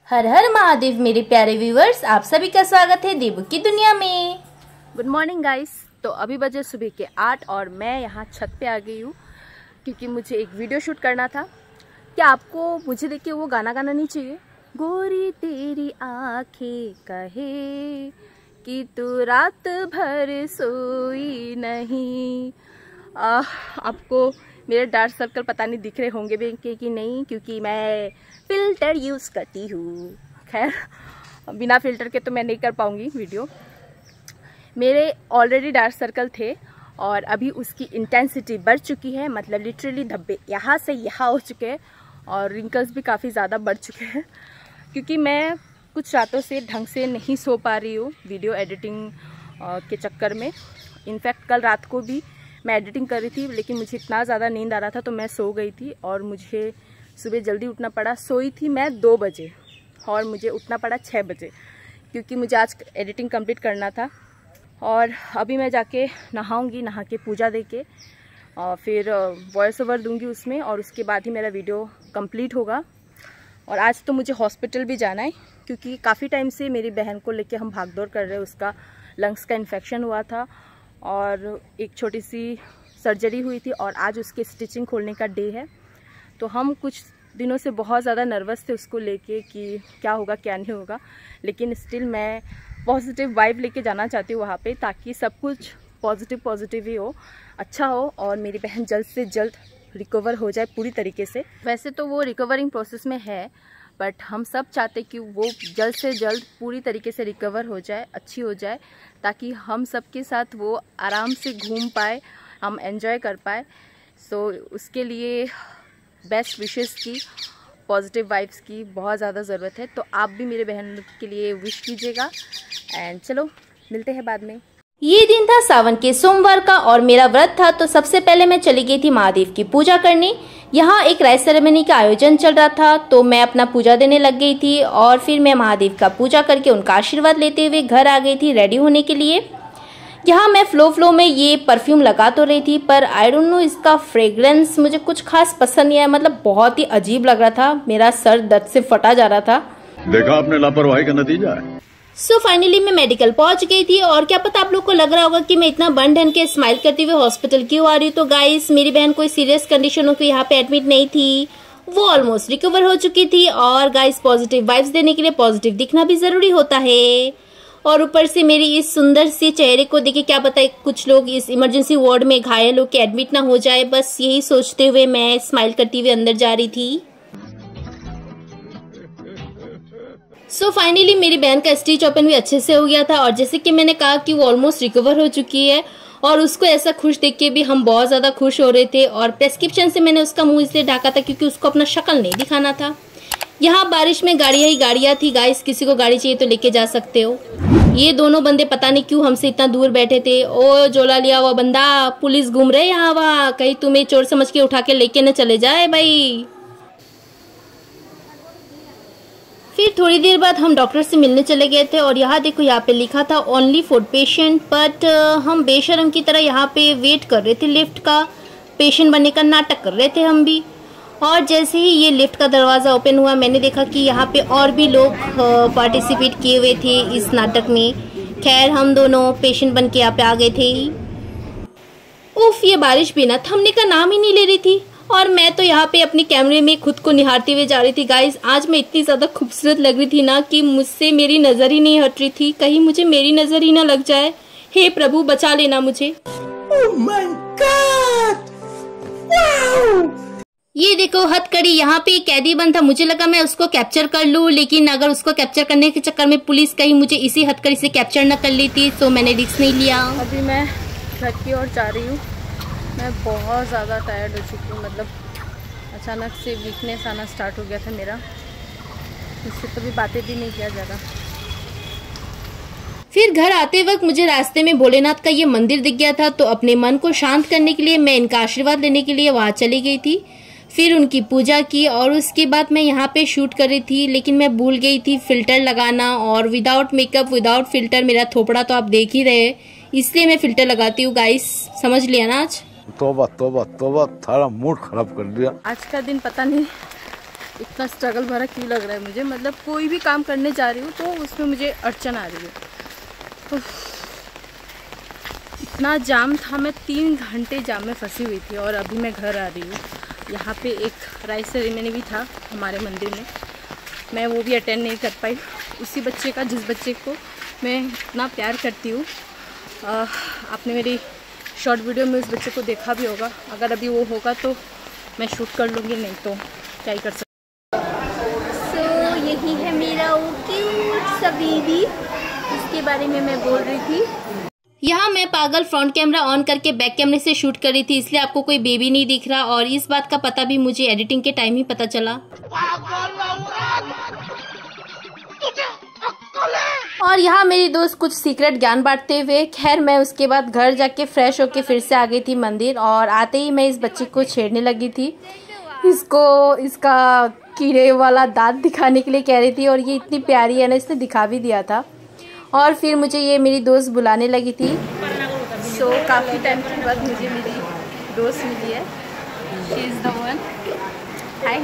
हर हर महादेव मेरे प्यारे व्यूअर्स, आप सभी का स्वागत है देवों की दुनिया में। Good morning guys. तो अभी बजे सुबह के 8 और मैं यहाँ छत पे आ गई हूँ क्योंकि मुझे एक वीडियो शूट करना था। क्या आपको मुझे देख के वो गाना गाना नहीं चाहिए? गोरी तेरी आंखें कहे कि तू रात भर सोई नहीं। आपको मेरे डार्क सर्कल पता नहीं दिख रहे होंगे भी कि नहीं, क्योंकि मैं फ़िल्टर यूज़ करती हूँ। खैर, बिना फ़िल्टर के तो मैं नहीं कर पाऊँगी वीडियो। मेरे ऑलरेडी डार्क सर्कल थे और अभी उसकी इंटेंसिटी बढ़ चुकी है, मतलब लिटरली धब्बे यहाँ से यहाँ हो चुके हैं और रिंकल्स भी काफ़ी ज़्यादा बढ़ चुके हैं क्योंकि मैं कुछ रातों से ढंग से नहीं सो पा रही हूँ वीडियो एडिटिंग के चक्कर में। इनफैक्ट कल रात को भी मैं एडिटिंग कर रही थी, लेकिन मुझे इतना ज़्यादा नींद आ रहा था तो मैं सो गई थी और मुझे सुबह जल्दी उठना पड़ा। सोई थी मैं 2 बजे और मुझे उठना पड़ा 6 बजे क्योंकि मुझे आज एडिटिंग कंप्लीट करना था। और अभी मैं जाके नहाऊंगी, नहा के पूजा दे के और फिर वॉइस ओवर दूंगी उसमें, और उसके बाद ही मेरा वीडियो कंप्लीट होगा। और आज तो मुझे हॉस्पिटल भी जाना है क्योंकि काफ़ी टाइम से मेरी बहन को लेके हम भागदौड़ कर रहे हैं। उसका लंग्स का इन्फेक्शन हुआ था और एक छोटी सी सर्जरी हुई थी और आज उसके स्टिचिंग खोलने का डे है। तो हम कुछ दिनों से बहुत ज़्यादा नर्वस थे उसको लेके कि क्या होगा क्या नहीं होगा, लेकिन स्टिल मैं पॉजिटिव वाइब लेके जाना चाहती हूँ वहाँ पे, ताकि सब कुछ पॉजिटिव ही हो, अच्छा हो और मेरी बहन जल्द से जल्द रिकवर हो जाए पूरी तरीके से। वैसे तो वो रिकवरिंग प्रोसेस में है, बट हम सब चाहते कि वो जल्द से जल्द पूरी तरीके से रिकवर हो जाए, अच्छी हो जाए, ताकि हम सब के साथ वो आराम से घूम पाए, हम एंजॉय कर पाए। सो उसके लिए बेस्ट विशेस की, पॉजिटिव वाइब्स की बहुत ज़्यादा ज़रूरत है। तो आप भी मेरे बहन के लिए विश कीजिएगा। एंड चलो मिलते हैं बाद में। ये दिन था सावन के सोमवार का और मेरा व्रत था, तो सबसे पहले मैं चली गई थी महादेव की पूजा करने। यहाँ एक राइस सेरेमनी का आयोजन चल रहा था तो मैं अपना पूजा देने लग गई थी और फिर मैं महादेव का पूजा करके उनका आशीर्वाद लेते हुए घर आ गई थी रेडी होने के लिए। यहाँ मैं फ्लो में ये परफ्यूम लगा तो रही थी, पर आई डोंट नो इसका फ्रेग्रेंस मुझे कुछ खास पसंद नहीं आया, मतलब बहुत ही अजीब लग रहा था। मेरा सर दर्द से फटा जा रहा था। देखा आपने लापरवाही का नतीजा है। सो फाइनली मैं मेडिकल पहुंच गई थी और क्या पता आप लोग को लग रहा होगा कि मैं इतना बन ढन के स्माइल करते हुए हॉस्पिटल क्यों आ रही हूँ। तो गाइस, मेरी बहन कोई सीरियस कंडीशन हो के यहाँ पे एडमिट नहीं थी, वो ऑलमोस्ट रिकवर हो चुकी थी। और गाइस, पॉजिटिव वाइब्स देने के लिए पॉजिटिव दिखना भी जरूरी होता है। और ऊपर से मेरी इस सुंदर सी चेहरे को देखे क्या पता कुछ लोग इस इमरजेंसी वार्ड में घायल होकर एडमिट ना हो जाए, बस यही सोचते हुए मैं स्माइल करती हुए अंदर जा रही थी। सो फाइनली मेरी बहन का स्टिच ओपन भी अच्छे से हो गया था और जैसे कि मैंने कहा कि वो ऑलमोस्ट रिकवर हो चुकी है और उसको ऐसा खुश देख के भी हम बहुत ज्यादा खुश हो रहे थे। और प्रेस्क्रिप्शन से मैंने उसका मुंह इसलिए ढका था क्योंकि उसको अपना शक्ल नहीं दिखाना था। यहाँ बारिश में गाड़ियां ही गाड़ियां थी गाइस, किसी को गाड़ी चाहिए तो लेके जा सकते हो। ये दोनों बंदे पता नहीं क्यों हमसे इतना दूर बैठे थे। ओ जोला लिया हुआ बंदा, पुलिस घूम रहे यहाँ वहाँ, कहीं तुम्हें चोर समझ के उठा के लेके न चले जाए भाई। फिर थोड़ी देर बाद हम डॉक्टर से मिलने चले गए थे और यहाँ देखो, यहाँ पे लिखा था ओनली फॉर पेशेंट, बट हम बेशरम की तरह यहाँ पे वेट कर रहे थे लिफ्ट का, पेशेंट बनने का नाटक कर रहे थे हम भी। और जैसे ही ये लिफ्ट का दरवाज़ा ओपन हुआ, मैंने देखा कि यहाँ पे और भी लोग पार्टिसिपेट किए हुए थे इस नाटक में। खैर, हम दोनों पेशेंट बन के यहाँ पे आ गए थे। उफ, ये बारिश भी ना थमने का नाम ही नहीं ले रही थी और मैं तो यहाँ पे अपने कैमरे में खुद को निहारते हुए जा रही थी। गाइस, आज मैं इतनी ज़्यादा खूबसूरत लग रही थी ना कि मुझसे मेरी नज़र ही नहीं हट रही थी, कहीं मुझे मेरी नज़र ही ना लग जाए। हे प्रभु, बचा लेना मुझे। Oh my God! Wow! ये देखो हथकड़ी, यहाँ पे एक कैदी बंद था, मुझे लगा मैं उसको कैप्चर कर लूँ, लेकिन अगर उसको कैप्चर करने के चक्कर में पुलिस कहीं मुझे इसी हथकड़ी से कैप्चर न कर लेती तो मैंने रिस्क नहीं लिया। अभी मैं घर की ओर जा रही हूँ। मैं बहुत ज़्यादा टायर्ड हो चुकी हूँ, मतलब अचानक से वीकनेस आना स्टार्ट हो गया था मेरा, मुझसे कभी बातें भी नहीं किया जा रहा। फिर घर आते वक्त मुझे रास्ते में भोलेनाथ का ये मंदिर दिख गया था, तो अपने मन को शांत करने के लिए मैं इनका आशीर्वाद लेने के लिए वहाँ चली गई थी। फिर उनकी पूजा की और उसके बाद मैं यहाँ पे शूट कर रही थी, लेकिन मैं भूल गई थी फिल्टर लगाना। और विदाउट मेकअप, विदाउट फिल्टर मेरा थोपड़ा तो आप देख ही रहे, इसलिए मैं फिल्टर लगाती हूँ गाइस, समझ लिया ना। आज तोबा तोबा तोबा, थारा मूड खराब कर दिया। आज का दिन पता नहीं इतना स्ट्रगल भरा क्यों लग रहा है मुझे, मतलब कोई भी काम करने जा रही हूँ तो उसमें मुझे अड़चन आ रही है। इतना जाम था, मैं 3 घंटे जाम में फंसी हुई थी और अभी मैं घर आ रही हूँ। यहाँ पे एक राइस सेरेमनी भी था हमारे मंदिर में, मैं वो भी अटेंड नहीं कर पाई। उसी बच्चे का जिस बच्चे को मैं इतना प्यार करती हूँ, आपने मेरी शॉर्ट वीडियो में उस बच्चे को देखा भी होगा। अगर अभी वो होगा तो मैं शूट कर लूँगी, नहीं तो क्या ही कर सकती। सो यही है मेरा वो क्यूट सा बेबी, इसके बारे में मैं बोल रही थी। यहाँ मैं पागल फ्रंट कैमरा ऑन करके बैक कैमरे से शूट कर रही थी, इसलिए आपको कोई बेबी नहीं दिख रहा, और इस बात का पता भी मुझे एडिटिंग के टाइम ही पता चला। और यहाँ मेरी दोस्त कुछ सीक्रेट ज्ञान बांटते हुए, खैर मैं उसके बाद घर जाके फ्रेश होके फिर से आ गई थी मंदिर, और आते ही मैं इस बच्चे को छेड़ने लगी थी, इसको इसका कीड़े वाला दांत दिखाने के लिए कह रही थी, और ये इतनी प्यारी है ना, इसने दिखा भी दिया था। और फिर मुझे ये मेरी दोस्त बुलाने लगी थी। सो काफ़ी टाइम के बाद मुझे मेरी दोस्त मिली है, शी इज़ द वन। हाय,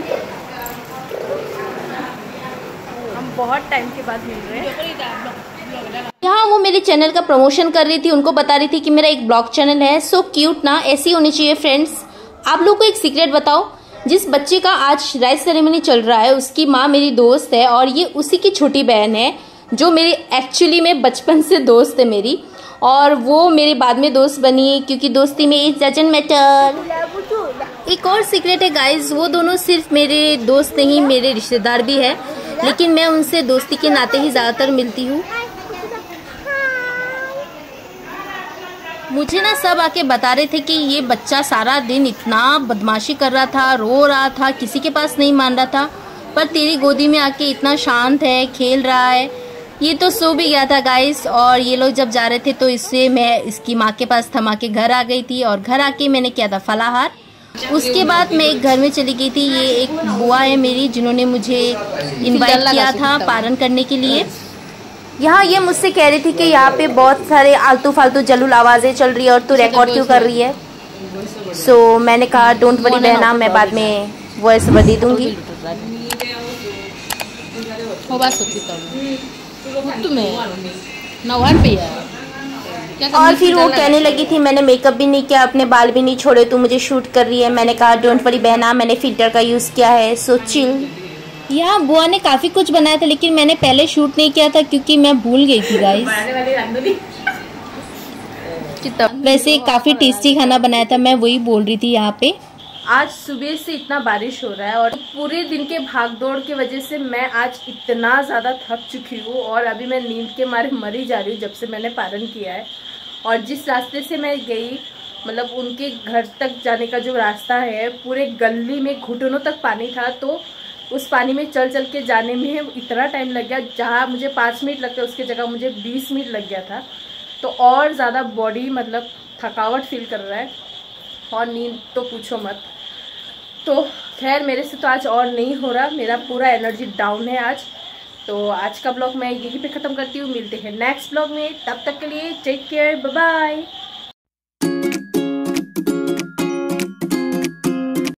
हम बहुत टाइम के बाद मिल रहे हैं। यहाँ वो मेरे चैनल का प्रमोशन कर रही थी, उनको बता रही थी कि मेरा एक ब्लॉग चैनल है। सो क्यूट ना, ऐसी होनी चाहिए फ्रेंड्स। आप लोग को एक सीक्रेट बताओ, जिस बच्चे का आज राइस सेरेमनी चल रहा है उसकी माँ मेरी दोस्त है, और ये उसी की छोटी बहन है जो मेरी एक्चुअली में बचपन से दोस्त है मेरी, और वो मेरे बाद में दोस्त बनी, क्योंकि दोस्ती में एज डजंट मैटर। एक और सीक्रेट है गाइज, वो दोनों सिर्फ मेरे दोस्त नहीं, मेरे रिश्तेदार भी है, लेकिन मैं उनसे दोस्ती के नाते ही ज़्यादातर मिलती हूँ। मुझे ना सब आके बता रहे थे कि ये बच्चा सारा दिन इतना बदमाशी कर रहा था, रो रहा था, किसी के पास नहीं मान रहा था, पर तेरी गोदी में आके इतना शांत है, खेल रहा है। ये तो सो भी गया था गाइस, और ये लोग जब जा रहे थे तो इससे मैं इसकी माँ के पास थमा के घर आ गई थी, और घर आके मैंने किया था फलाहार। उसके बाद मैं एक घर में चली गई थी। ये एक बुआ है मेरी जिन्होंने मुझे इनवाइट किया था पारण करने के लिए। यहाँ ये मुझसे कह रही थी कि यहाँ पे बहुत सारे आलतू फालतू जलूल आवाज़ें चल रही है और तू रिकॉर्ड क्यों कर रही है। सो मैंने कहा डोंट वरी बहना, मैं बाद में वॉइस ओवर दे दूँगी। और फिर वो कहने लगी थी मैंने मेकअप भी नहीं किया, अपने बाल भी नहीं छोड़े, तू मुझे शूट कर रही है। मैंने कहा डोंट वरी बहना, मैंने फिल्टर का यूज़ किया है, सो चिल। यहाँ बुआ ने काफ़ी कुछ बनाया था, लेकिन मैंने पहले शूट नहीं किया था क्योंकि मैं भूल गई थी गाइस। वैसे काफ़ी टेस्टी खाना बनाया था, मैं वही बोल रही थी यहाँ पे। आज सुबह से इतना बारिश हो रहा है और पूरे दिन के भागदौड़ की वजह से मैं आज इतना ज़्यादा थक चुकी हूँ, और अभी मैं नींद के मारे मर ही जा रही हूँ जब से मैंने पारण किया है। और जिस रास्ते से मैं गई, मतलब उनके घर तक जाने का जो रास्ता है, पूरे गली में घुटनों तक पानी था, तो उस पानी में चल चल के जाने में इतना टाइम लग गया, जहाँ मुझे 5 मिनट लगते उसकी जगह मुझे 20 मिनट लग गया था। तो और ज़्यादा बॉडी मतलब थकावट फील कर रहा है, और नींद तो पूछो मत। तो खैर मेरे से तो आज और नहीं हो रहा, मेरा पूरा एनर्जी डाउन है आज। तो आज का ब्लॉग मैं यहीं पे ख़त्म करती हूँ, मिलते हैं नेक्स्ट ब्लॉग में, तब तक के लिए टेक केयर, बाय बाय।